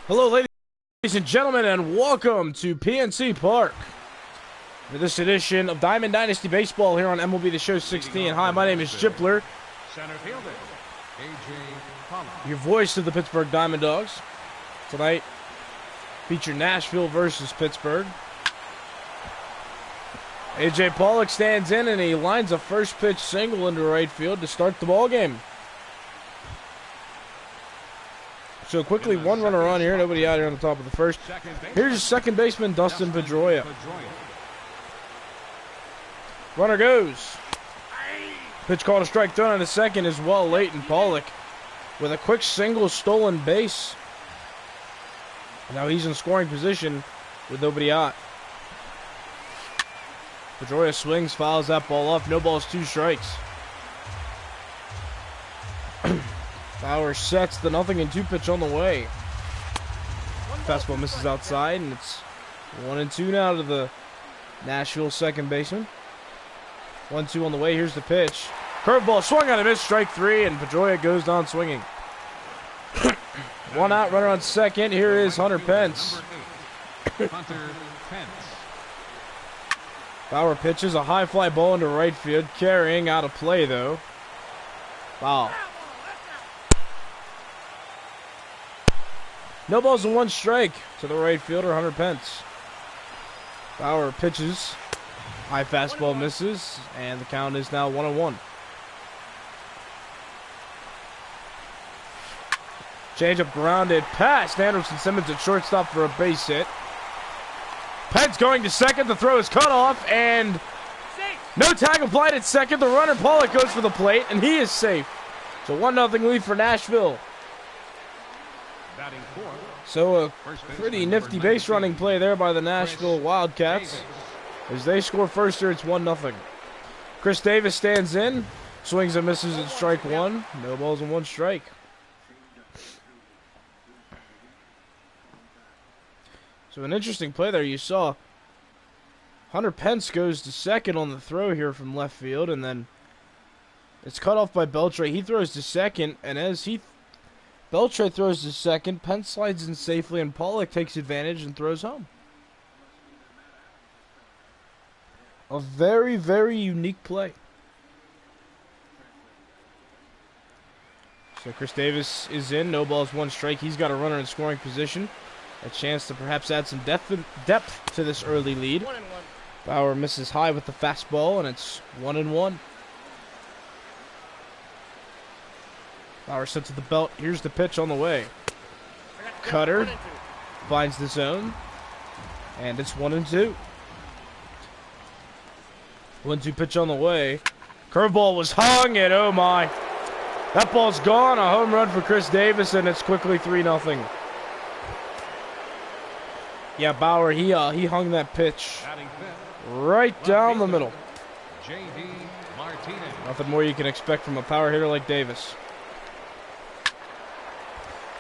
Hello, ladies and gentlemen, and welcome to PNC Park for this edition of Diamond Dynasty Baseball here on MLB The Show 16. Hi, my name is Jipler, your voice of the Pittsburgh Diamond Dogs. Tonight, feature Nashville versus Pittsburgh. A.J. Pollock stands in and he lines a first pitch single into right field to start the ball game. So quickly, one runner on here, nobody out here on the top of the first. Here's second baseman Dustin Pedroia. Runner goes. Pitch called a strike thrown in the second as well late, and Pollock with a quick single stolen base. Now he's in scoring position with nobody out. Pedroia swings, fouls that ball up. No balls, two strikes. Bauer sets the 0-2 pitch on the way. Fastball misses outside, and it's 1-2 now to the Nashville second baseman. 1-2 on the way. Here's the pitch. Curveball swung on a miss, strike three, and Pedroia goes down swinging. One out, runner on second. Here is Hunter Pence. Bauer pitches a high fly ball into right field, carrying out of play though. Foul. No balls and one strike to the right fielder, Hunter Pence. Bauer pitches. High fastball misses, and the count is now 1-1. Changeup grounded past Anderson Simmons at shortstop for a base hit. Pence going to second. The throw is cut off, and no tag applied at second. The runner, Pollock, goes for the plate, and he is safe. So 1-0 lead for Nashville. So a pretty nifty base running play there by the Nashville Wildcats. As they score first here, it's 1-0. Chris Davis stands in, swings and misses at strike one. No balls and one strike. So an interesting play there. You saw Hunter Pence goes to second on the throw here from left field, and then it's cut off by Beltre. He throws to second, and as Beltre throws to second, Pence slides in safely, and Pollock takes advantage and throws home. A very, very unique play. So Chris Davis is in. No balls, one strike. He's got a runner in scoring position. A chance to perhaps add some depth to this early lead. 1-1. Bauer misses high with the fastball, and it's 1-1. Bauer set to the belt. Here's the pitch on the way. Cutter finds the zone, and it's 1-2. 1-2 pitch on the way. Curveball was hung, and oh my. That ball's gone. A home run for Chris Davis, and it's quickly 3-0. Yeah, Bauer, he hung that pitch right down the middle. Nothing more you can expect from a power hitter like Davis.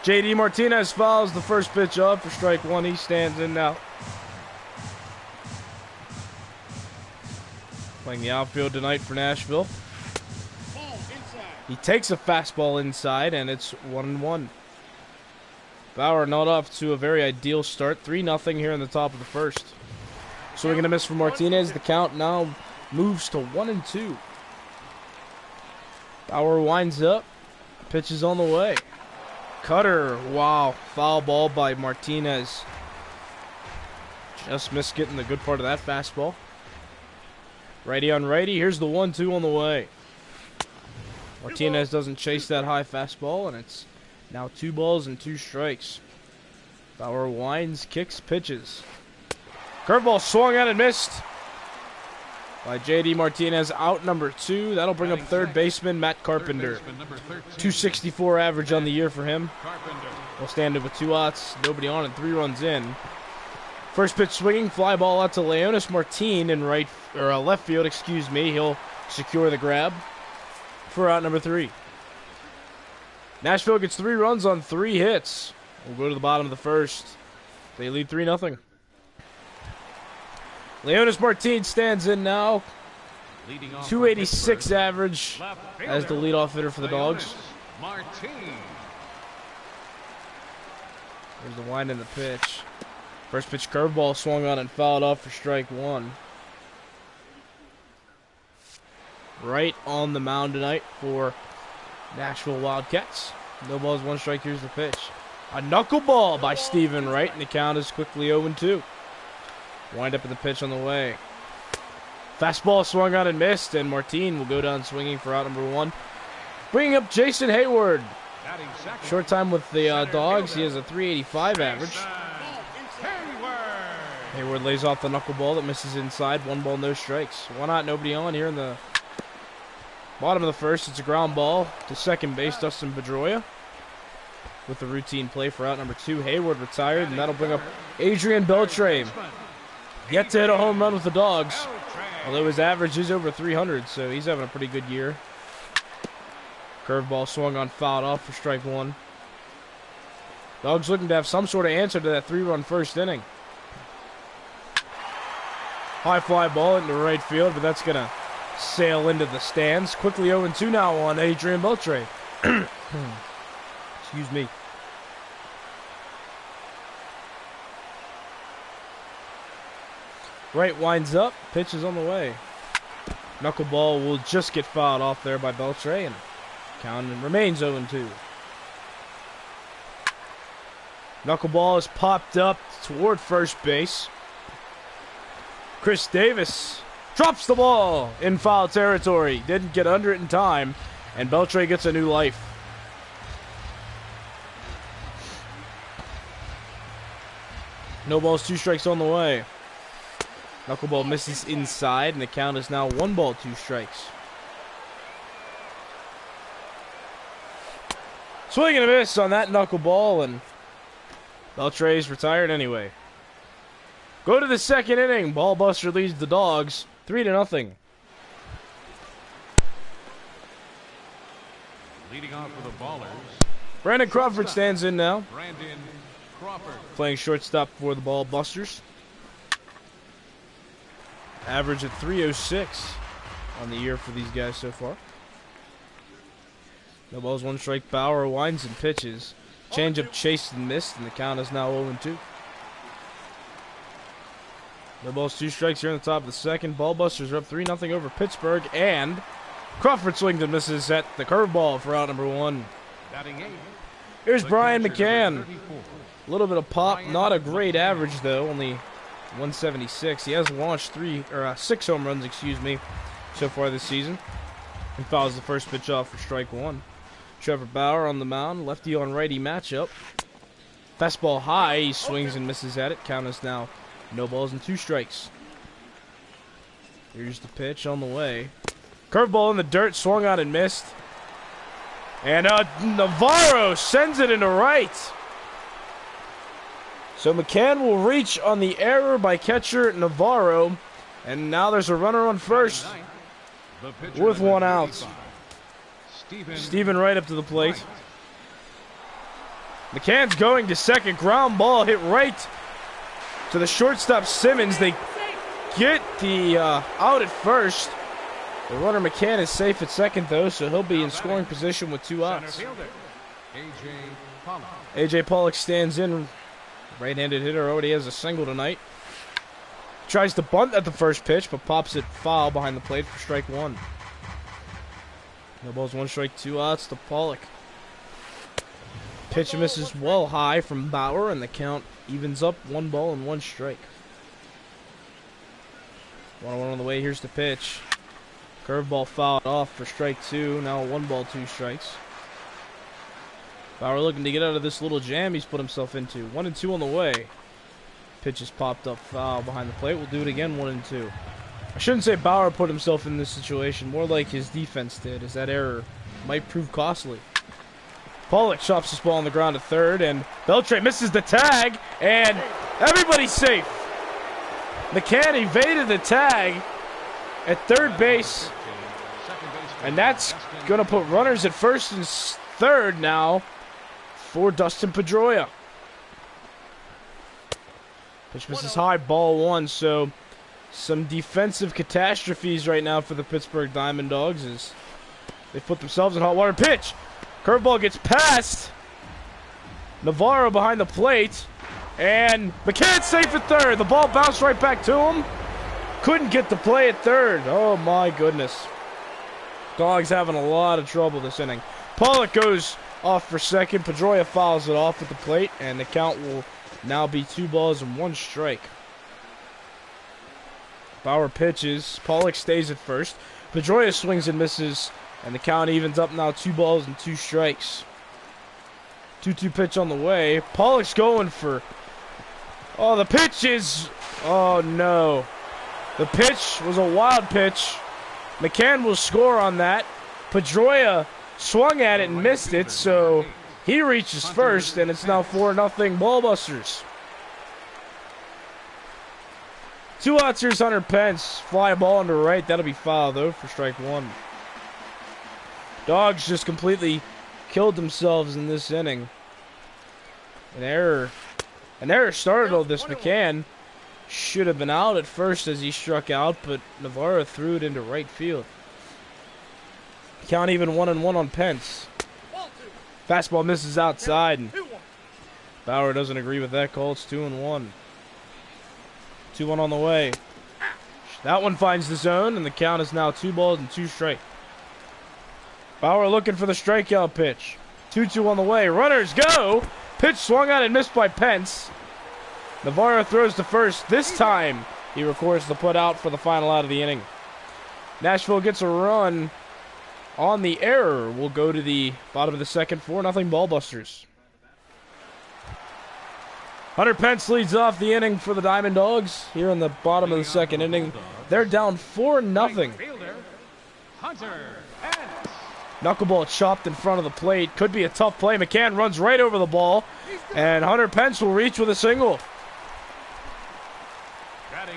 J.D. Martinez fouls the first pitch up for strike one. He stands in now. Playing the outfield tonight for Nashville. He takes a fastball inside, and it's 1-1. Bauer not off to a very ideal start. 3-0 here in the top of the first. Swing and a miss for Martinez. The count now moves to 1-2. Bauer winds up. Pitches on the way. Cutter. Wow. Foul ball by Martinez. Just missed getting the good part of that fastball. Righty on righty. Here's the 1-2 on the way. Martinez doesn't chase that high fastball, and it's now 2 balls and 2 strikes. Bauer winds, kicks, pitches. Curveball swung at and missed by J.D. Martinez, out number 2. That'll bring up third baseman Matt Carpenter. 264 average on the year for him. We'll stand it with 2 outs, nobody on, and 3 runs in. First pitch swinging, fly ball out to Leonis Martin in left field. Excuse me. He'll secure the grab for out number 3. Nashville gets 3 runs on 3 hits. We'll go to the bottom of the first. They lead 3-0. Leonis Martin stands in now. 286 average as the leadoff hitter for the Dogs. There's the wind and the pitch. First pitch curveball swung on and fouled off for strike one. Right on the mound tonight for Nashville Wildcats. No balls, 1 strike. Here's the pitch. A knuckleball by Stephen Wright, and the count is quickly 0-2. Wind up at the pitch on the way. Fastball swung on and missed, and Martin will go down swinging for out number 1. Bringing up Jason Hayward. Short time with the Dawgs. He has a .385 average. Hayward lays off the knuckleball that misses inside. 1 ball, no strikes. 1 out, nobody on here in the bottom of the first. It's a ground ball to second base, Dustin Pedroia. With the routine play for out number 2. Hayward retired, and that'll bring up Adrian Beltre. Yet to hit a home run with the Dawgs, although his average is over 300, so he's having a pretty good year. Curveball swung on, fouled off for strike 1. Dawgs looking to have some sort of answer to that 3-run first inning. High fly ball into right field, but that's going to sail into the stands. Quickly 0-2 now on Adrian Beltre. Excuse me. Wright winds up. Pitch is on the way. Knuckleball will just get fouled off there by Beltre, and count remains 0-2. Knuckleball is popped up toward first base. Chris Davis drops the ball in foul territory. Didn't get under it in time, and Beltre gets a new life. No balls, 2 strikes on the way. Knuckleball misses inside, and the count is now 1 ball, 2 strikes. Swing and a miss on that knuckleball, and Beltre's retired anyway. Go to the second inning. Ballbuster leads the Dawgs 3-0. Leading off for the Ballers, Brandon Crawford stands in now. Brandon Crawford. Playing shortstop for the Ballbusters. Average at 306 on the year for these guys so far. No balls, 1 strike. Bauer winds and pitches. Changeup chased and missed, and the count is now 0-2. No balls, 2 strikes here in the top of the second. Ballbusters are up 3-0 over Pittsburgh, and Crawford swings and misses at the curveball for out number 1. Here's Brian McCann. A little bit of pop, not a great average though, only 176. He has launched 6 home runs, so far this season, and fouls the first pitch off for strike 1. Trevor Bauer on the mound, lefty on righty matchup. Fastball high, he swings and misses at it. Count is now no balls and 2 strikes. Here's the pitch on the way. Curveball in the dirt, swung on and missed. And Navarro sends it into right. So McCann will reach on the error by catcher Navarro. And now there's a runner on first with 1 out. Stephen Wright up to the plate. McCann's going to second. Ground ball hit right to the shortstop Simmons. They get the out at first. The runner McCann is safe at second though, so he'll be in scoring position with 2 outs. A.J. Pollock stands in. Right-handed hitter already has a single tonight. Tries to bunt at the first pitch, but pops it foul behind the plate for strike 1. No balls, 1 strike, 2 outs to Pollock. Pitch misses well high from Bauer, and the count evens up 1 ball and 1 strike. 1-1 on the way. Here's the pitch. Curveball fouled off for strike 2. Now 1 ball, 2 strikes. Bauer looking to get out of this little jam he's put himself into. 1-2 on the way. Pitch is popped up foul behind the plate. We'll do it again, 1-2. I shouldn't say Bauer put himself in this situation. More like his defense did, as that error might prove costly. Pollock chops this ball on the ground to third, and Beltre misses the tag, and everybody's safe. McCann evaded the tag at third base, and that's going to put runners at first and third now for Dustin Pedroia. Pitch misses high, ball 1, so some defensive catastrophes right now for the Pittsburgh Diamond Dogs as they put themselves in hot water. Pitch! Curveball gets past Navarro behind the plate. And McCann's safe at third. The ball bounced right back to him. Couldn't get the play at third. Oh, my goodness. Dawgs having a lot of trouble this inning. Pollock goes off for second. Pedroia fouls it off at the plate, and the count will now be 2 balls and 1 strike. Bauer pitches. Pollock stays at first. Pedroia swings and misses, and the count evens up now 2 balls and 2 strikes. 2-2 pitch on the way. Pollock's going for... Oh, the pitch is... Oh, no. The pitch was a wild pitch. McCann will score on that. Pedroia swung at it and missed it, so he reaches first, and it's now 4-0 Ballbusters. 2 outs, here's Hunter Pence. Fly ball into right. That'll be foul, though, for strike 1. Dawgs just completely killed themselves in this inning. An error startled this McCann. Should have been out at first as he struck out, but Navarro threw it into right field. Count even 1-1 on Pence. Fastball misses outside, and Bauer doesn't agree with that call. It's 2-1. 2-1 on the way. That one finds the zone, and the count is now 2 balls and 2 straight. Bauer looking for the strikeout pitch. 2-2 on the way. Runners go. Pitch swung out and missed by Pence. Navarro throws to first. This time, he records the put out for the final out of the inning. Nashville gets a run on the error. We'll go to the bottom of the second. 4-0 Ballbusters. Hunter Pence leads off the inning for the Diamond Dogs here in the bottom of the second inning. They're down 4-0. Knuckleball chopped in front of the plate. Could be a tough play. McCann runs right over the ball, and Hunter Pence will reach with a single.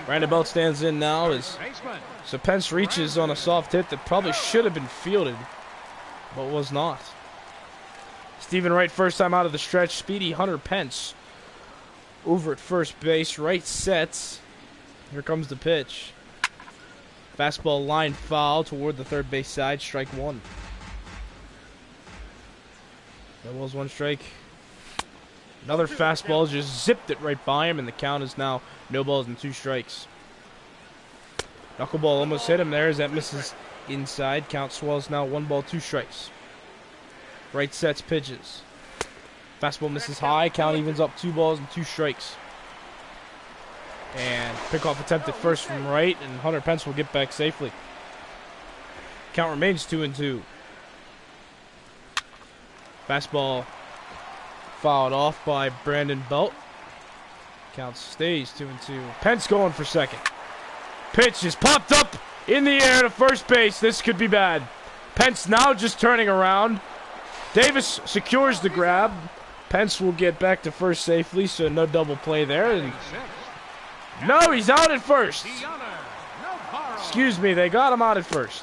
Brandon Belt stands in now so Pence reaches on a soft hit that probably should have been fielded, but was not. Stephen Wright, first time out of the stretch. Speedy Hunter Pence over at first base. Wright sets. Here comes the pitch. Fastball line foul toward the third base side. Strike 1. That was 1 strike. Another fastball just zipped it right by him, and the count is now no balls and 2 strikes. Knuckleball almost hit him there as that misses inside. Count swells now 1 ball, 2 strikes. Right sets, pitches. Fastball misses high. Count evens up 2 balls and 2 strikes. And pickoff attempt at first from Wright, and Hunter Pence will get back safely. Count remains 2-2. Fastball fouled off by Brandon Belt. Count stays 2-2. Pence going for second. Pitch is popped up in the air to first base. This could be bad. Pence now just turning around. Davis secures the grab. Pence will get back to first safely, so no double play there. And no, he's out at first. Excuse me, they got him out at first.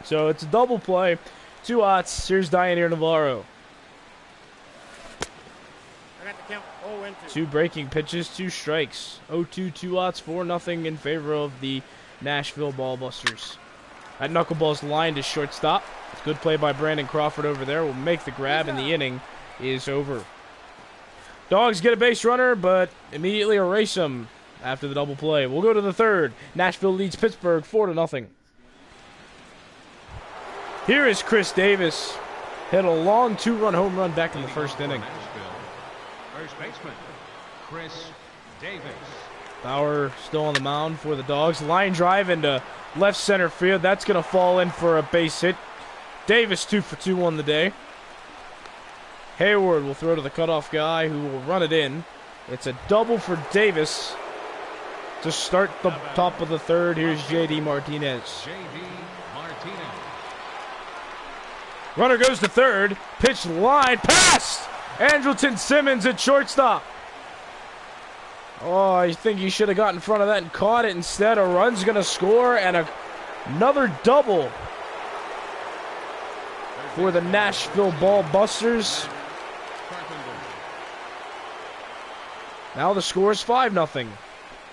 So it's a double play. 2 outs. Here's Diane Navarro. 2 breaking pitches, 2 strikes. 0-2, 2 outs, 4-0 in favor of the Nashville Ballbusters. That knuckleball's lined to shortstop. Good play by Brandon Crawford over there. Will make the grab, and the inning is over. Dogs get a base runner, but immediately erase him after the double play. We'll go to the third. Nashville leads Pittsburgh 4-0. Here is Chris Davis. Hit a long 2-run home run back in the first inning. First baseman, Chris Davis. Bauer still on the mound for the Dogs. Line drive into left center field. That's going to fall in for a base hit. Davis 2 for 2 on the day. Hayward will throw to the cutoff guy who will run it in. It's a double for Davis to start the top of the third. Here's J.D. Martinez. Runner goes to third. Pitch line. Pass! Andrelton Simmons at shortstop. Oh, I think he should have got in front of that and caught it. Instead, a run's going to score, and another double for the Nashville Ballbusters. Now the score is 5-0.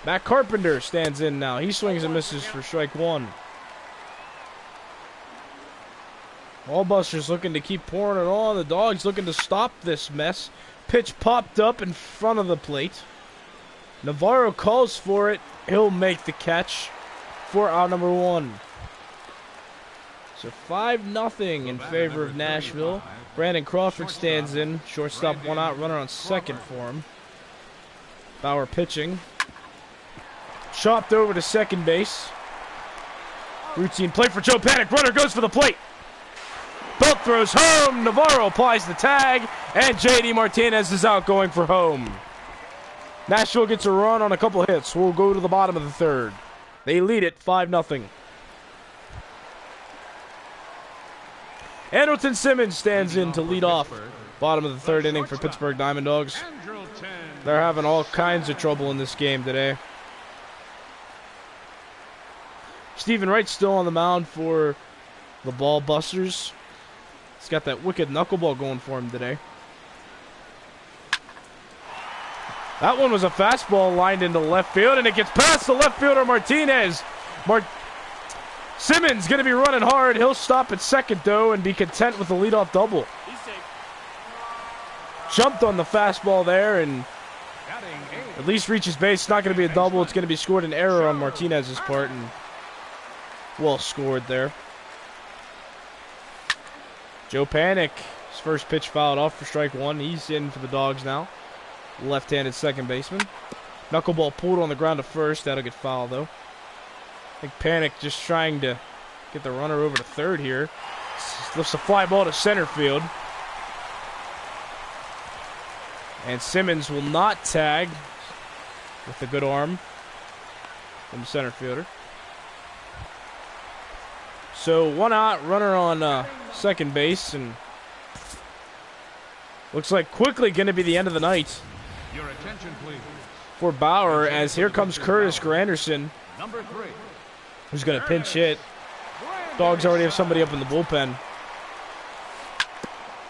Matt Carpenter stands in now. He swings and misses for strike 1. Ballbusters looking to keep pouring it on. The Dawgs looking to stop this mess. Pitch popped up in front of the plate. Navarro calls for it. He'll make the catch for out number 1. So 5-0 in favor of Nashville. Brandon Crawford stands in. Shortstop, 1 out, runner on second for him. Bauer pitching. Chopped over to second base. Routine play for Joe Panic. Runner goes for the plate. Belt throws home. Navarro applies the tag. And J.D. Martinez is out going for home. Nashville gets a run on a couple hits. We'll go to the bottom of the 3rd. They lead it 5-0. Andrelton Simmons stands in to lead off. Bottom of the 3rd inning for Pittsburgh Diamond Dogs. They're having all kinds of trouble in this game today. Stephen Wright's still on the mound for the Ball Busters. He's got that wicked knuckleball going for him today. That one was a fastball lined into left field, and it gets past the left fielder Martinez. Simmons going to be running hard. He'll stop at second, though, and be content with the leadoff double. Jumped on the fastball there, and at least reaches base. It's not going to be a double. It's going to be scored an error on Martinez's part, and well scored there. Joe Panic, his first pitch fouled off for strike 1. He's in for the Dogs now. Left-handed second baseman. Knuckleball pulled on the ground to first. That'll get fouled, though. I think Panic just trying to get the runner over to third here. Lifts a fly ball to center field. And Simmons will not tag with the good arm from the center fielder. So 1 out, runner on second base, and looks like quickly going to be the end of the night. Your attention, please. For Bauer, as here comes Curtis Granderson, Number 3. who's going to pinch hit. Dogs already have somebody up in the bullpen.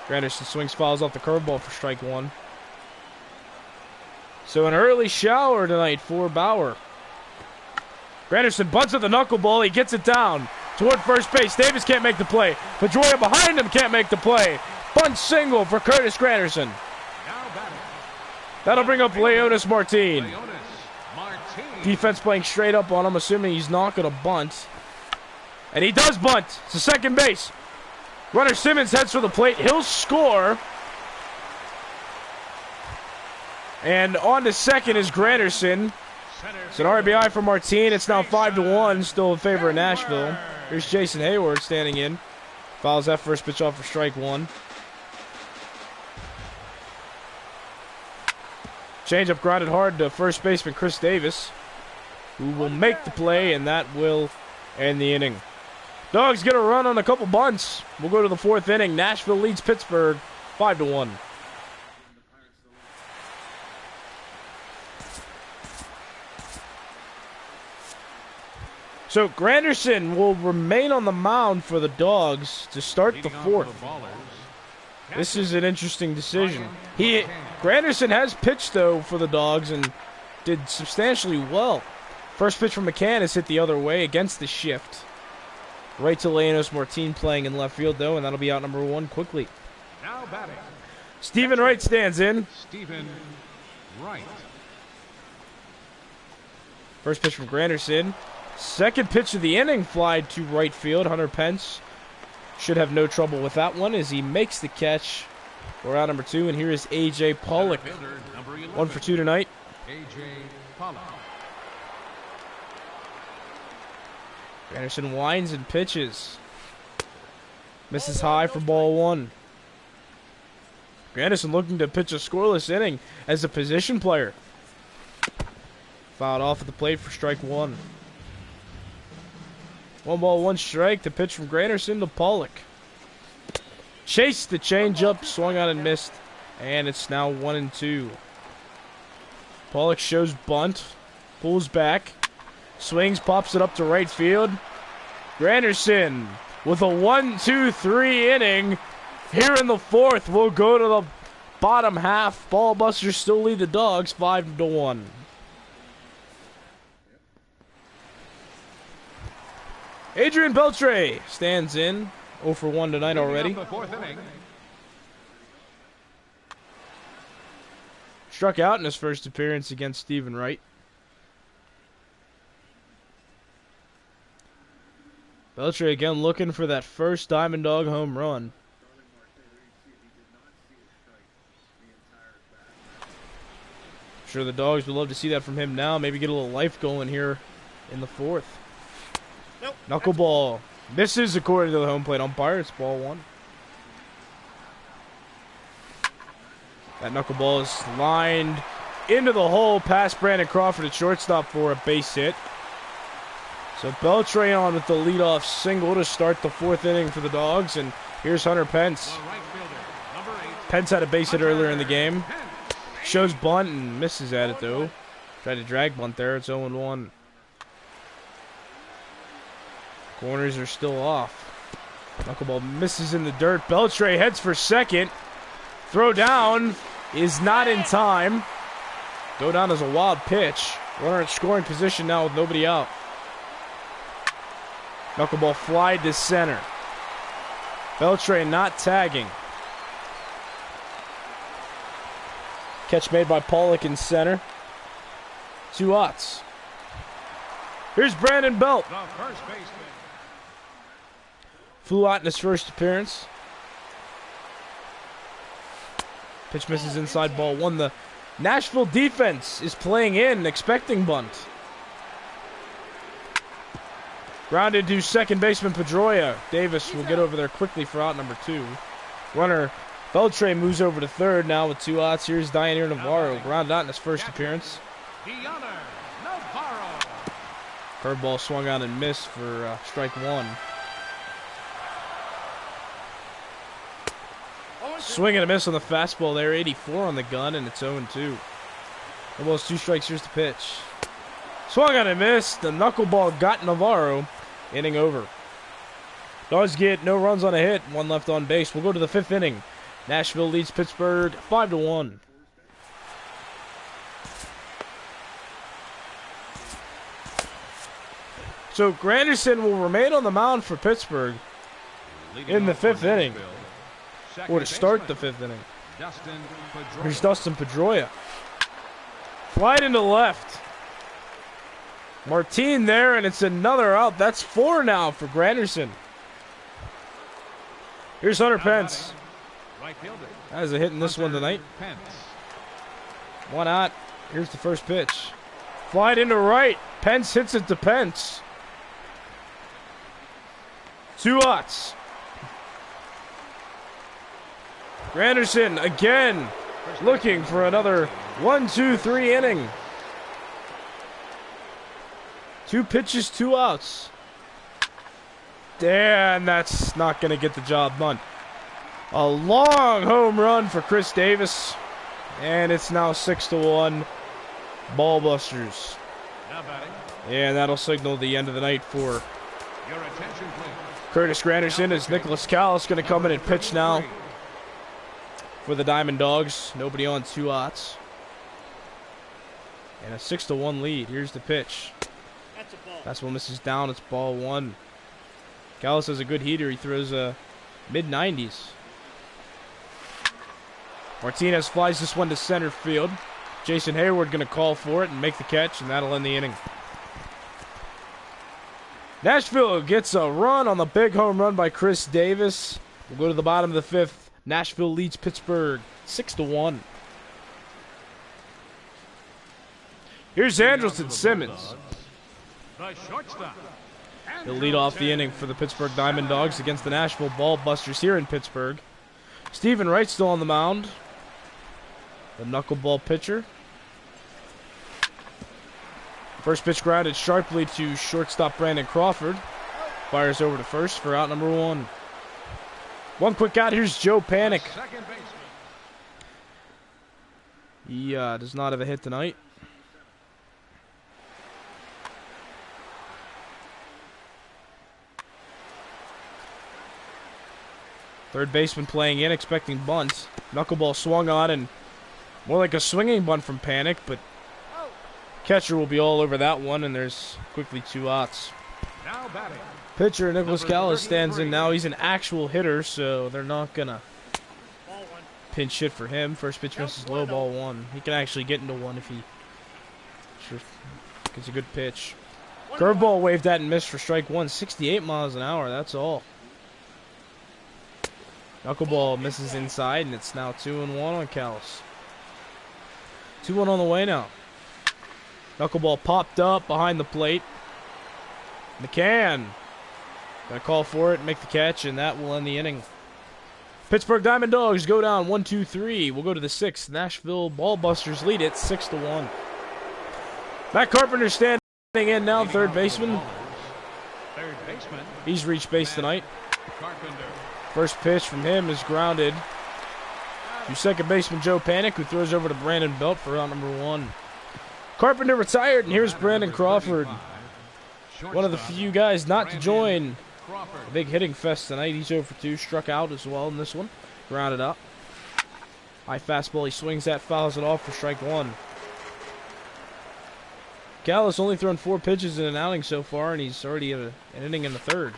Granderson swings, fouls off the curveball for strike 1. So an early shower tonight for Bauer. Granderson bunts at the knuckleball. He gets it down toward first base. Davis can't make the play. Pedroia behind him can't make the play. Bunt single for Curtis Granderson. That'll bring up Leonis Martin. Defense playing straight up on him, assuming he's not going to bunt. And he does bunt to second base. Runner Simmons heads for the plate. He'll score. And on to second is Granderson. It's an RBI for Martin. It's now 5-1, still in favor of Nashville. Here's Jason Hayward standing in. Fouls that first pitch off for strike 1. Changeup grounded hard to first baseman Chris Davis, who will make the play, and that will end the inning. Dogs get a run on a couple bunts. We'll go to the 4th inning. Nashville leads Pittsburgh 5-1. So Granderson will remain on the mound for the Dogs to start the 4th. This is an interesting decision. Granderson has pitched, though, for the Dogs and did substantially well. First pitch from McCann is hit the other way against the shift. Right to Leonis Martin playing in left field, though, and that'll be out number 1 quickly. Now batting. Stephen Wright stands in. Stephen Wright. First pitch from Granderson. Second pitch of the inning flied to right field. Hunter Pence should have no trouble with that one as he makes the catch. We're out number 2, and here is A.J. Pollock. 1 for 2 tonight. A.J. Pollock. Granderson winds and pitches. Misses high for ball 1. Granderson looking to pitch a scoreless inning as a position player. Fouled off at the plate for strike 1. 1 ball, 1 strike. The pitch from Granderson to Pollock. Chased the changeup, swung out and missed, and it's now 1-2. Pollock shows bunt, pulls back, swings, pops it up to right field. Granderson with a 1-2-3 inning. Here in the 4th, we'll go to the bottom half. Ballbusters still lead the Dogs 5-1. Adrian Beltre stands in. 0 for 1 tonight Leading already. up the fourth inning. Struck out in his first appearance against Stephen Wright. Beltre again looking for that first Diamond Dog home run. I'm sure the Dogs would love to see that from him now. Maybe get a little life going here in the fourth. Nope. Knuckleball. Misses according to the home plate umpire. It's ball 1. That knuckleball is lined into the hole past Brandon Crawford at shortstop for a base hit. So Beltre on with the leadoff single to start the fourth inning for the Dogs. And here's Hunter Pence. The right fielder, number 8. Pence had a base hit earlier in the game. Shows bunt and misses at it though. Tried to drag bunt there. It's 0-1. Corners are still off. Knuckleball misses in the dirt. Beltre heads for second. Throw down is not in time. Go down as a wild pitch. Runner in scoring position now with nobody out. Knuckleball fly to center. Beltre not tagging. Catch made by Pollock in center. 2 outs. Here's Brandon Belt. The first baseman. Flew out in his first appearance. Pitch misses inside ball 1. The Nashville defense is playing in, expecting bunt. Grounded to second baseman Pedroia. Davis will get over there quickly for out number 2. Runner Beltre moves over to third now with 2 outs. Here's Dianir Navarro, grounded out in his first appearance. Dianir Navarro. Curveball swung out and missed for strike 1. Swing and a miss on the fastball there. 84 on the gun, and it's 0-2. Almost 2 strikes. Here's the pitch. Swung on and missed. The knuckleball got Navarro. Inning over. Dogs get no runs on a hit. 1 left on base. We'll go to the 5th inning. Nashville leads Pittsburgh 5-1. So Granderson will remain on the mound for Pittsburgh in the 5th inning. Or to start the 5th inning. Here's Dustin Pedroia. Flight into left. Martin there, and it's another out. That's 4 now for Granderson. Here's Hunter Pence. Has a hit in this one tonight. 1 out. Here's the first pitch. Flight into right. Pence hits it to Pence. 2 outs. Granderson again looking for another 1-2-3 inning. 2 pitches, 2 outs. And that's not going to get the job done. A long home run for Chris Davis. And it's now 6-1. Ball Busters. And that'll signal the end of the night for Your attention, please. Curtis Granderson. As Nicholas Callis going to come in and pitch now for the Diamond Dogs. Nobody on, 2 outs. And a 6-1 lead. Here's the pitch. That's what misses down. It's ball 1. Callis has a good heater. He throws mid-90s. Martinez flies this one to center field. Jason Hayward going to call for it and make the catch, and that'll end the inning. Nashville gets a run on the big home run by Chris Davis. We'll go to the bottom of the 5th. Nashville leads Pittsburgh 6-1. Here's Andrelton Simmons. The shortstop. He'll lead off the inning for the Pittsburgh Diamond Dogs against the Nashville Ball Busters here in Pittsburgh. Stephen Wright still on the mound. The knuckleball pitcher. First pitch grounded sharply to shortstop Brandon Crawford. Fires over to first for out number 1. 1 quick out. Here's Joe Panic. He does not have a hit tonight. Third baseman playing in, expecting bunts. Knuckleball swung on, and more like a swinging bunt from Panic, but catcher will be all over that one, and there's quickly 2 outs. Now batting. Pitcher Nicholas Number Callis stands in 33. now. He's an actual hitter, so they're not going to pinch hit for him. First pitch misses low, ball one. He can actually get into one if he gets a good pitch. Curveball waved at and missed for strike one. 68 miles an hour, that's all. Knuckleball misses inside, and it's now 2-1 on Callis. 2-1 on the way now. Knuckleball popped up behind the plate. McCann gonna call for it, make the catch, and that will end the inning. Pittsburgh Diamond Dogs go down 1-2-3. We'll go to the sixth. Nashville Ballbusters lead it 6-1. Matt Carpenter standing in now, third baseman. Third baseman. He's reached base tonight. Carpenter. First pitch from him is grounded to second baseman Joe Panic, who throws over to Brandon Belt for out number one. Carpenter retired, and here's Brandon Crawford. One of the few guys not to join a big hitting fest tonight. He's 0 for 2, struck out as well in this one. Grounded up. High fastball, he swings that, fouls it off for strike one. Callis only thrown 4 pitches in an outing so far, and he's already at an inning in the third.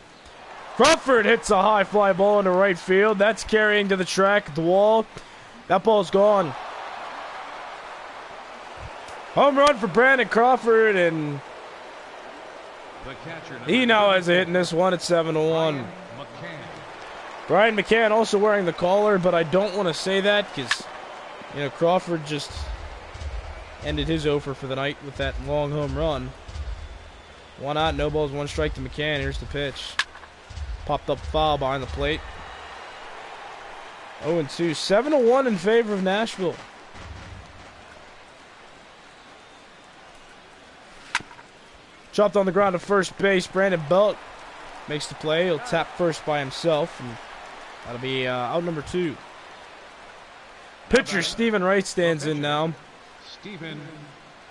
Crawford hits a high fly ball into right field. That's carrying to the track, the wall. That ball's gone. Home run for Brandon Crawford, and he now has a hit in this one at 7-1. Brian McCann also wearing the collar, but I don't want to say that because, you know, Crawford just ended his over for the night with that long home run. 1 out, no balls, 1 strike to McCann. Here's the pitch. Popped up foul behind the plate. 0-2. 7-1 in favor of Nashville. Chopped on the ground to first base. Brandon Belt makes the play. He'll tap first by himself, and that'll be out number 2. Pitcher Stephen Wright stands in now.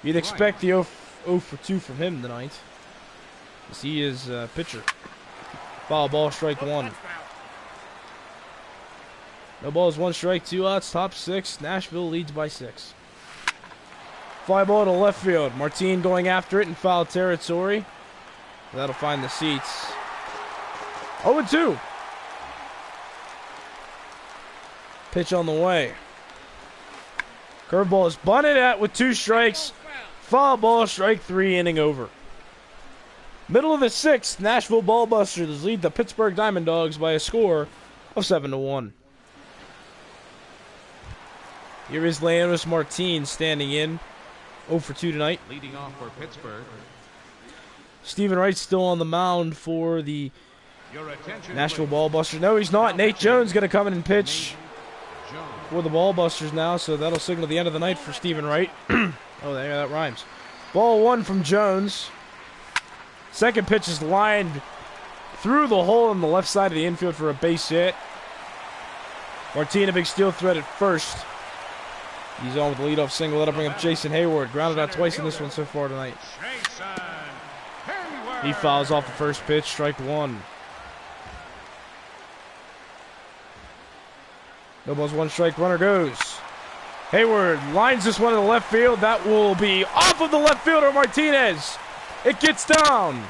You'd expect the 0 for 2 from him tonight, as he is pitcher. Foul ball, strike one. No balls, 1 strike, 2 outs, top 6. Nashville leads by 6. Fly ball to left field. Martin going after it in foul territory. That'll find the seats. 0-2. Pitch on the way. Curveball is bunted at with 2 strikes. Foul ball, strike 3, inning over. Middle of the 6th, Nashville Ballbusters lead the Pittsburgh Diamond Dogs by a score of 7-1. Here is Leonis Martin standing in. 0 for 2 tonight. Leading off for Pittsburgh. Stephen Wright's still on the mound for the Nashville Ballbusters. No, he's not. Nate Jones going to come in and pitch for the Ballbusters now, so that'll signal the end of the night for Stephen Wright. Oh, there, that rhymes. Ball 1 from Jones. Second pitch is lined through the hole in the left side of the infield for a base hit. Martin, a big steal threat at first. He's on with the leadoff single. That'll bring up Jason Hayward. Grounded out twice in this one so far tonight. He fouls off the first pitch, strike 1. No balls, 1 strike, runner goes. Hayward lines this one to the left field. That will be off of the left fielder, Martinez. It gets down.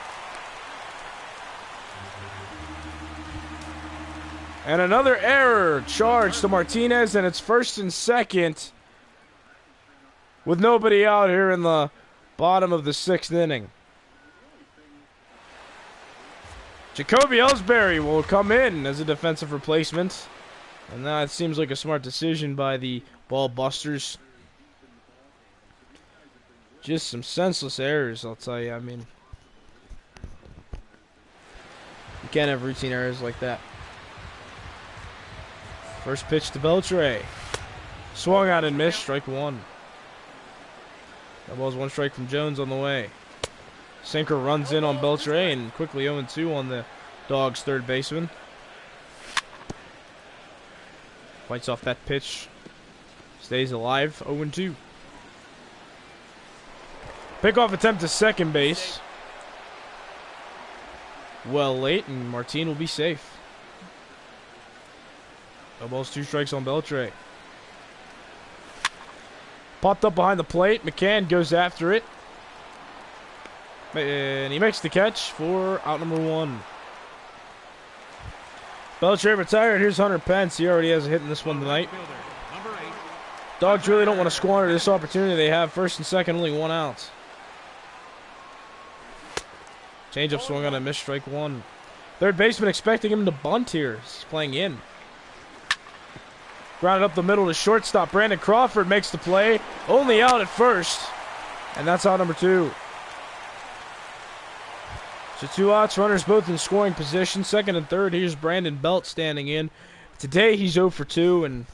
And another error charged to Martinez, and it's 1st and 2nd. With nobody out here in the bottom of the 6th inning. Jacoby Ellsbury will come in as a defensive replacement. And that seems like a smart decision by the Ballbusters. Just some senseless errors, I'll tell you. I mean, you can't have routine errors like that. First pitch to Beltre. Swung out and missed, strike 1. That ball's 1 strike from Jones on the way. Sinker runs in on Beltre and quickly 0-2 on the Dogs' third baseman. Fights off that pitch. Stays alive, 0-2. Pickoff attempt to second base. Well late, and Martin will be safe. No balls, 2 strikes on Beltre. Popped up behind the plate. McCann goes after it. And he makes the catch for out number 1. Belcher retired. Here's Hunter Pence. He already has a hit in this one tonight. Dawgs really don't want to squander this opportunity. They have first and second, only 1 out. Changeup swung on a miss, strike 1. Third baseman expecting him to bunt here. He's playing in. Grounded up the middle to shortstop. Brandon Crawford makes the play. Only out at first. And that's out number 2. So 2 outs, runners both in scoring position. Second and third, here's Brandon Belt standing in. Today he's 0 for 2 and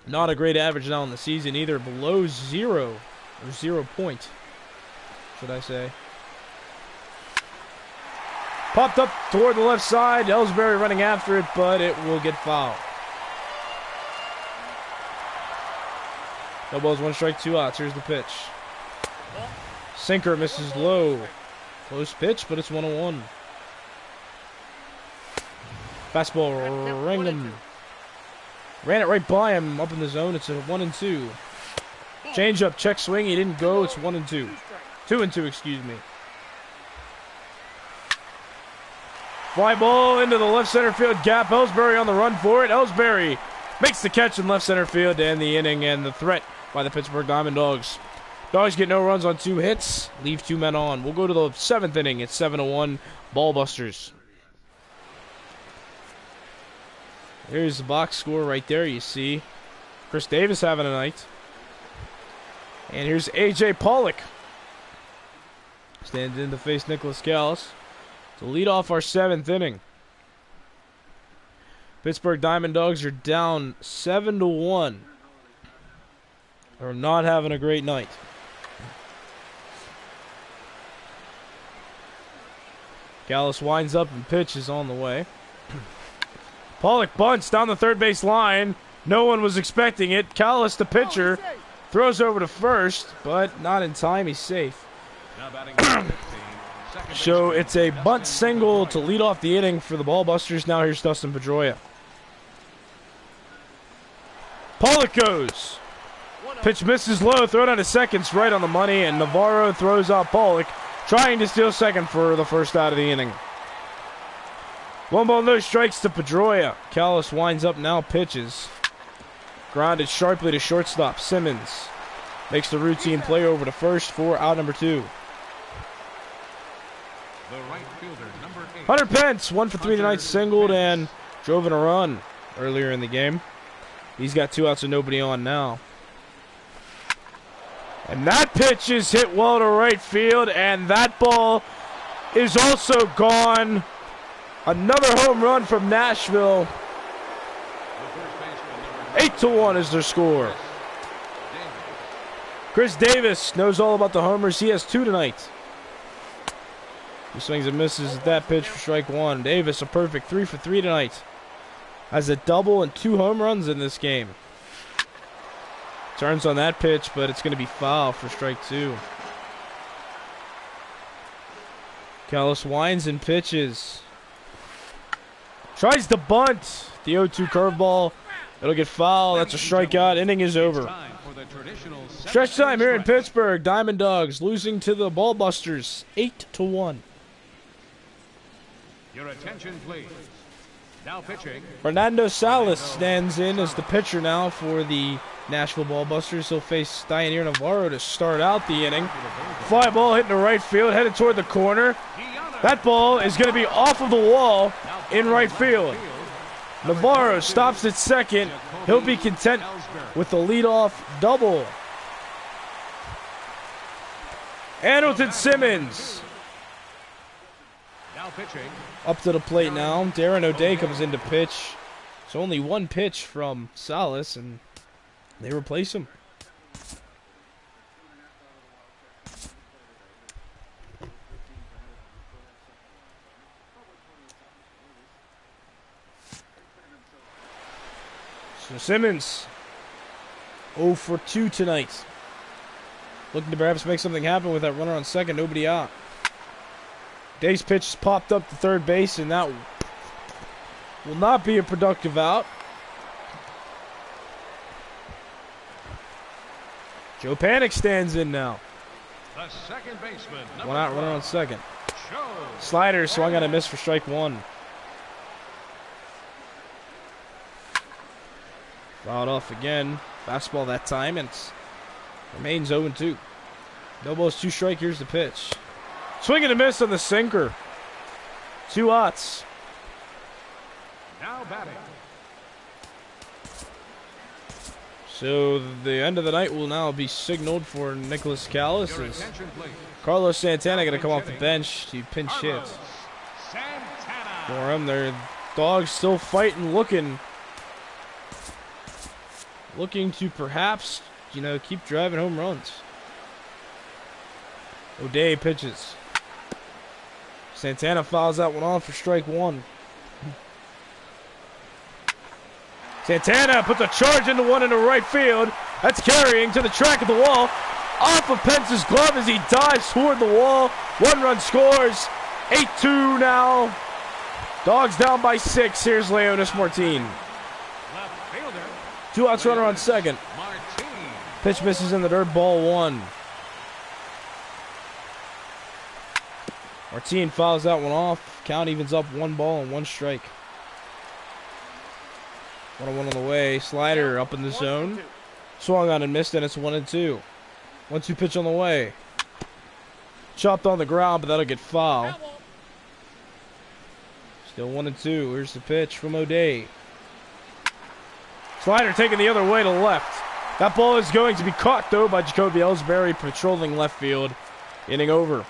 not a great average now in the season either. Below 0, or 0 point, should I say. Popped up toward the left side. Ellsbury running after it, but it will get fouled. No balls, 1 strike, 2 outs. Here's the pitch. Sinker misses low. Close pitch, but it's 1-1. Fastball, ring him. Ran it right by him up in the zone. It's a 1-2. Change-up, check swing. He didn't go. It's 1-2. 2-2, excuse me. Fly ball into the left center field gap. Ellsbury on the run for it. Ellsbury makes the catch in left center field to end the inning and the threat by the Pittsburgh Diamond Dogs. Dogs get no runs on 2 hits, leave 2 men on. We'll go to the 7th inning. It's 7-1, Ballbusters. There's the box score right there, you see. Chris Davis having a night. And here's A.J. Pollock. Stands in to face Nicholas Callis to lead off our 7th inning. Pittsburgh Diamond Dogs are down 7-1. They're not having a great night. Callis winds up and pitches on the way. Pollock bunts down the third base line. No one was expecting it. Callis, the pitcher, throws over to first, but not in time. He's safe. So it's a bunt single to lead off the inning for the Ballbusters. Now here's Dustin Pedroia. Pollock goes. Pitch misses low. Throw down to seconds right on the money, and Navarro throws out Pollock, trying to steal second for the first out of the inning. 1 ball, no strikes to Pedroia. Callis winds up now, pitches. Grounded sharply to shortstop. Simmons makes the routine play over to first for out number 2. The right fielder, number 8. Hunter Pence, 1 for 3 tonight, singled and drove in a run earlier in the game. He's got 2 outs and nobody on now. And that pitch is hit well to right field, and that ball is also gone. Another home run from Nashville. 8-1 is their score. Chris Davis knows all about the homers. He has 2 tonight. He swings and misses at that pitch for strike 1. Davis, a perfect 3 for 3 tonight. Has a double and 2 home runs in this game. Turns on that pitch, but it's going to be foul for strike 2. Callis winds and pitches. Tries to bunt. The 0-2 curveball. It'll get foul. That's a strikeout. Inning is over. Stretch time here in Pittsburgh. Diamond Dogs losing to the Ballbusters 8-1. Your attention, please. Now pitching. Fernando Salas stands in as the pitcher now for the Nashville Ballbusters. He'll face Dianier Navarro to start out the inning. Fly ball hitting the right field, headed toward the corner. That ball is going to be off of the wall in right field. Navarro stops at second. He'll be content with the leadoff double. Hamilton Simmons Now pitching. up to the plate now. Darren O'Day comes in to pitch. It's only 1 pitch from Salas, and they replace him. So Simmons 0 for 2 tonight. Looking to perhaps make something happen with that runner on second, nobody out. Day's pitch popped up to third base, and that will not be a productive out. Joe Panik stands in now. The second baseman. One out, runner on second. Show. Slider swung on a miss for strike one. Fouled off again. Fastball that time, and it remains 0-2. No balls, 2 strike. Here's the pitch. Swing and a miss on the sinker. 2 outs. Now batting. So the end of the night will now be signaled for Nicholas Callis. Your As attention, please. Carlos Santana going to come off the bench to pinch hit Carlos Santana. for him. Their Dawgs still fighting, looking to perhaps, keep driving home runs. O'Day pitches. Santana fouls that one off for strike one. Santana puts a charge into one into right field. That's carrying to the track of the wall. Off of Pence's glove as he dives toward the wall. 1 run scores. 8-2 now. Dawgs down by 6. Here's Leonis Martin. Left fielder. 2 outs, runner on second. Martin. Pitch misses in the dirt, ball 1. Martin fouls that one off. Count evens up 1 ball and 1 strike. 1-1 on the way. Slider up in the zone. Swung on and missed, and it's 1-2. 1-2 pitch on the way. Chopped on the ground, but that'll get foul. Still 1-2. Here's the pitch from O'Day. Slider taking the other way to left. That ball is going to be caught, though, by Jacoby Ellsbury patrolling left field. Inning over.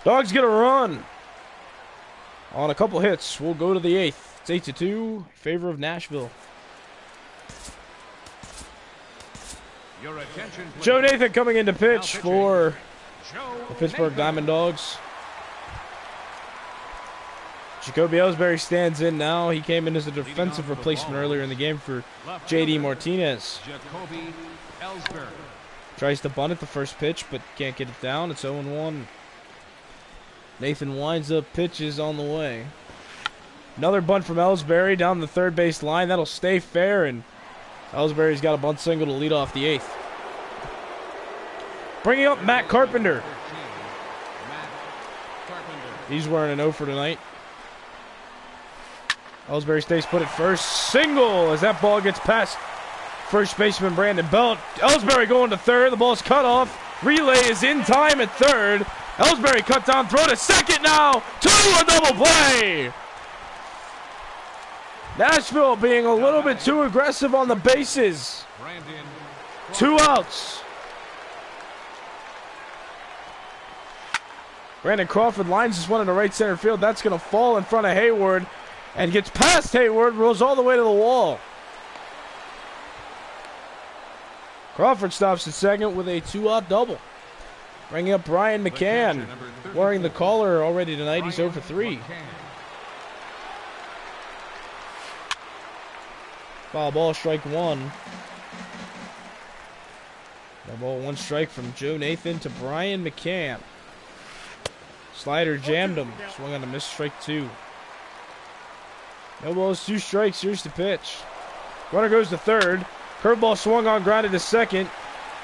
Dawgs get a run. On a couple hits, we'll go to the 8th. It's 8-2 in favor of Nashville. Your attention, please. Joe Nathan coming in to pitch Now pitching. for Joe the Pittsburgh Nathan. Diamond Dogs. Jacoby Ellsbury stands in now. He came in as a defensive replacement earlier in the game for Left J.D. fielder, Martinez. Jacoby Ellsbury. Tries to bunt at the first pitch, but can't get it down. It's 0-1. Nathan winds up, pitches on the way. Another bunt from Ellsbury down the third base line. That'll stay fair, and Ellsbury's got a bunt single to lead off the 8th. Bringing up Matt Carpenter. 13, Matt Carpenter. He's wearing an 0 for tonight. Ellsbury stays put at first. Single as that ball gets past first baseman Brandon Belt. Ellsbury going to third. The ball's cut off. Relay is in time at third. Ellsbury cut down, throw to second now. 2, a double play. Nashville being a little bit too aggressive on the bases. Brandon. 2 outs. Brandon Crawford lines this one into right center field. That's going to fall in front of Hayward and gets past Hayward, rolls all the way to the wall. Crawford stops at second with a 2-out double. Bringing up Brian McCann, wearing the collar already tonight. He's 0 for 3. Foul ball, strike 1. No ball, 1 strike from Joe Nathan to Brian McCann. Slider jammed him. Swung on a miss, strike 2. No balls, 2 strikes. Here's the pitch. Runner goes to third. Curveball swung on, grounded to second.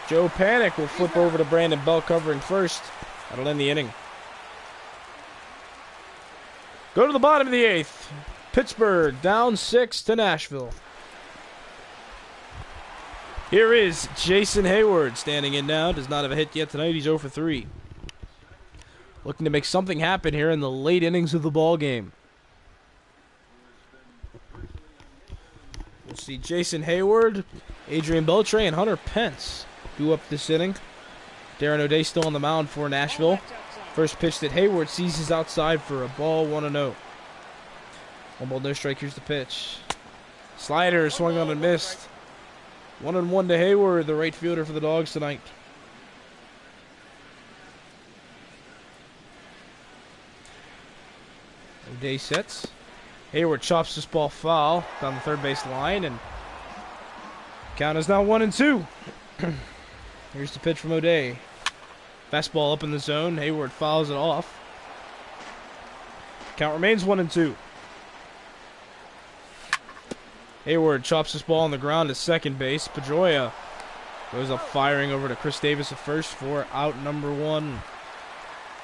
Joe Panic will flip over to Brandon Bell covering first. That'll end the inning. Go to the bottom of the 8th. Pittsburgh down 6 to Nashville. Here is Jason Hayward standing in now. Does not have a hit yet tonight. He's 0 for 3. Looking to make something happen here in the late innings of the ball game. We'll see Jason Hayward, Adrian Beltre, and Hunter Pence do up this inning. Darren O'Day still on the mound for Nashville. First pitch that Hayward seizes outside for a ball, 1-0. 1 ball, no strike. Here's the pitch. Slider swung on and missed. 1-1 to Hayward, the right fielder for the Dogs tonight. O'Day sets. Hayward chops this ball foul down the third base line, and count is now 1-2. Here's the pitch from O'Day. Fastball up in the zone. Hayward fouls it off. Count remains 1-2. Hayward chops this ball on the ground at second base. Pedroia Goes up firing over to Chris Davis at first for out number 1.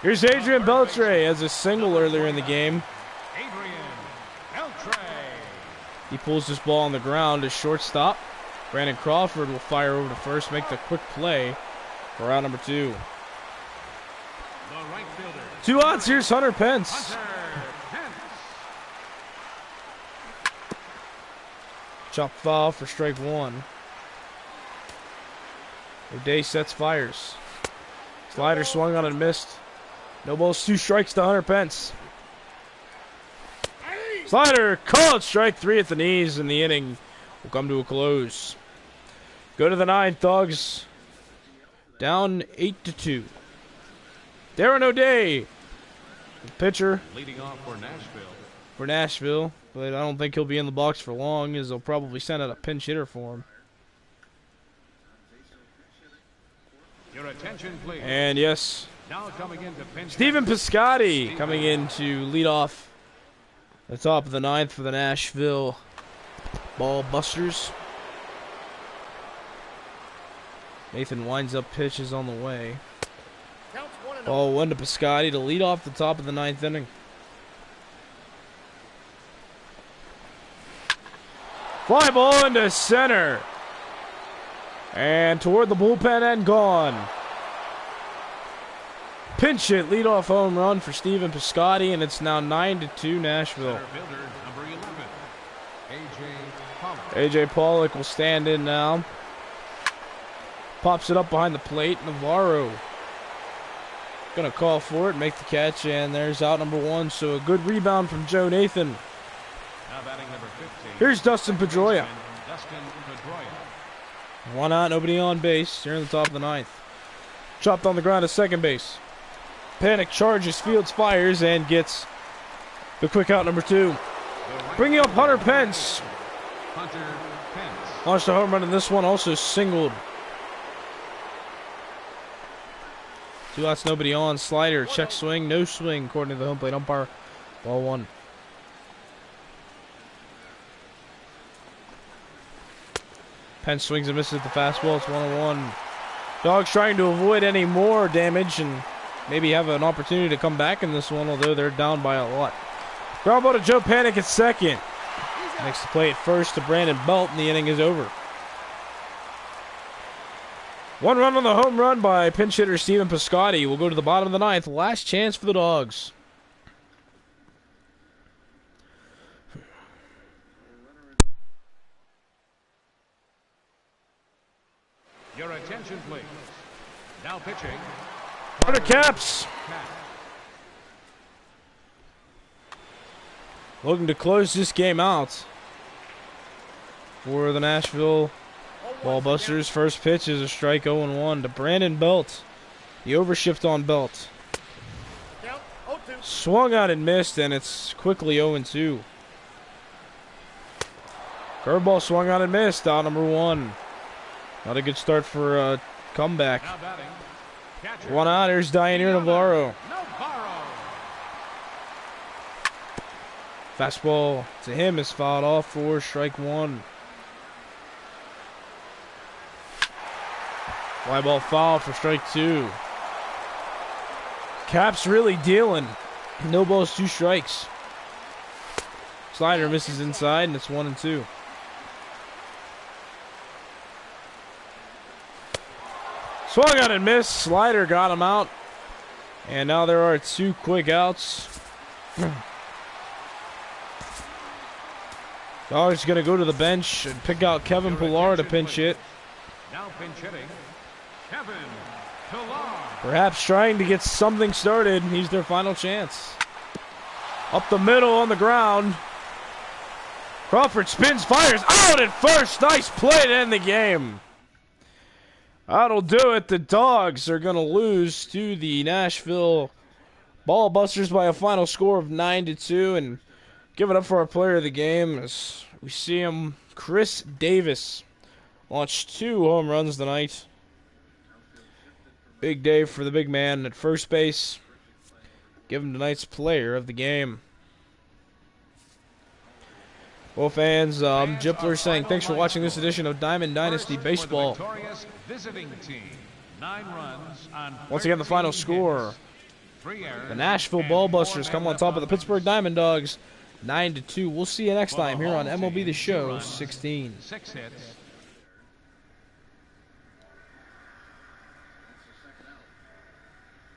Here's Adrian Beltre as a single earlier in the game. Adrian Beltre. He pulls this ball on the ground as shortstop. Brandon Crawford will fire over to first, make the quick play for out number 2. The right fielder. 2 outs, here's Hunter Pence. Hunter Pence. Chop foul for strike 1. O'Day sets fires. Slider swung on and missed. No balls, 2 strikes to Hunter Pence. Slider called strike 3 at the knees, and the inning will come to a close. Go to the 9th, Dawgs. Down 8-2. Darren O'Day, the pitcher Leading off for Nashville, but I don't think he'll be in the box for long, as they'll probably send out a pinch hitter for him. Your attention, please. And yes, Now coming into pinch. Stephen Piscotty coming in to lead off the top of the 9th for the Nashville Ball Busters. Nathan winds up, pitches on the way. Ball 1 to Piscotty to lead off the top of the 9th inning. Fly ball into center. And toward the bullpen and gone. Pinch hit, leadoff home run for Stephen Piscotty, and it's now 9-2 Nashville. Center fielder, number 11, A.J. Pollock. A.J. Pollock will stand in now. Pops it up behind the plate. Navarro gonna call for it, make the catch, and there's out number 1. So a good rebound from Joe Nathan. Now batting number 15. Here's Dustin Pedroia. Dustin Pedroia. 1 out, nobody on base. Here in the top of the 9th. Chopped on the ground at second base. Panic charges, Fields fires, and gets the quick out number 2. Bringing up Hunter Pence. Hunter Pence. Launched a home run in this one, also singled. 2 outs, nobody on. Slider, check swing, no swing, according to the home plate umpire. Ball 1. Pence swings and misses the fastball. It's 1-1. Dawgs trying to avoid any more damage and maybe have an opportunity to come back in this one, although they're down by a lot. Ground ball to Joe Panic at second. Makes the play at first to Brandon Belt, and the inning is over. 1 run on the home run by pinch hitter Stephen Piscotty. Will go to the bottom of the 9th. Last chance for the Dawgs. Your attention, please. Now pitching. Carter Caps looking to close this game out for the Nashville Ball Busters. First pitch is a strike, 0-1 to Brandon Belt. The overshift on Belt. Swung out and missed, and it's quickly 0-2. Curveball swung out and missed. Out number 1. Not a good start for a comeback. Now batting. Catcher. 1 out. Here's Dianir Navarro. Navarro. Fastball to him is fouled off for strike 1. Fly ball foul for strike 2. Caps really dealing. No balls, 2 strikes. Slider misses inside, and it's 1-2. Swung out and missed. Slider got him out. And now there are 2 quick outs. Dawgs going to go to the bench and pick out Kevin Pillar to pinch hit. Now pinch hitting. Kevin Pillar. Perhaps trying to get something started. He's their final chance. Up the middle on the ground. Crawford spins, fires out at first. Nice play to end the game. That'll do it. The Dawgs are going to lose to the Nashville Ball Busters by a final score of 9-2. And give it up for our player of the game as we see him, Chris Davis, launched 2 home runs tonight. Big day for the big man at first base. Give him tonight's player of the game. Well, fans, I'm Jipler saying thanks for watching this edition of Diamond Dynasty Baseball. Once again, the final score. The Nashville Ballbusters come on top of the Pittsburgh Diamond Dogs 9-2. We'll see you next time here on MLB The Show 16. 6 hits.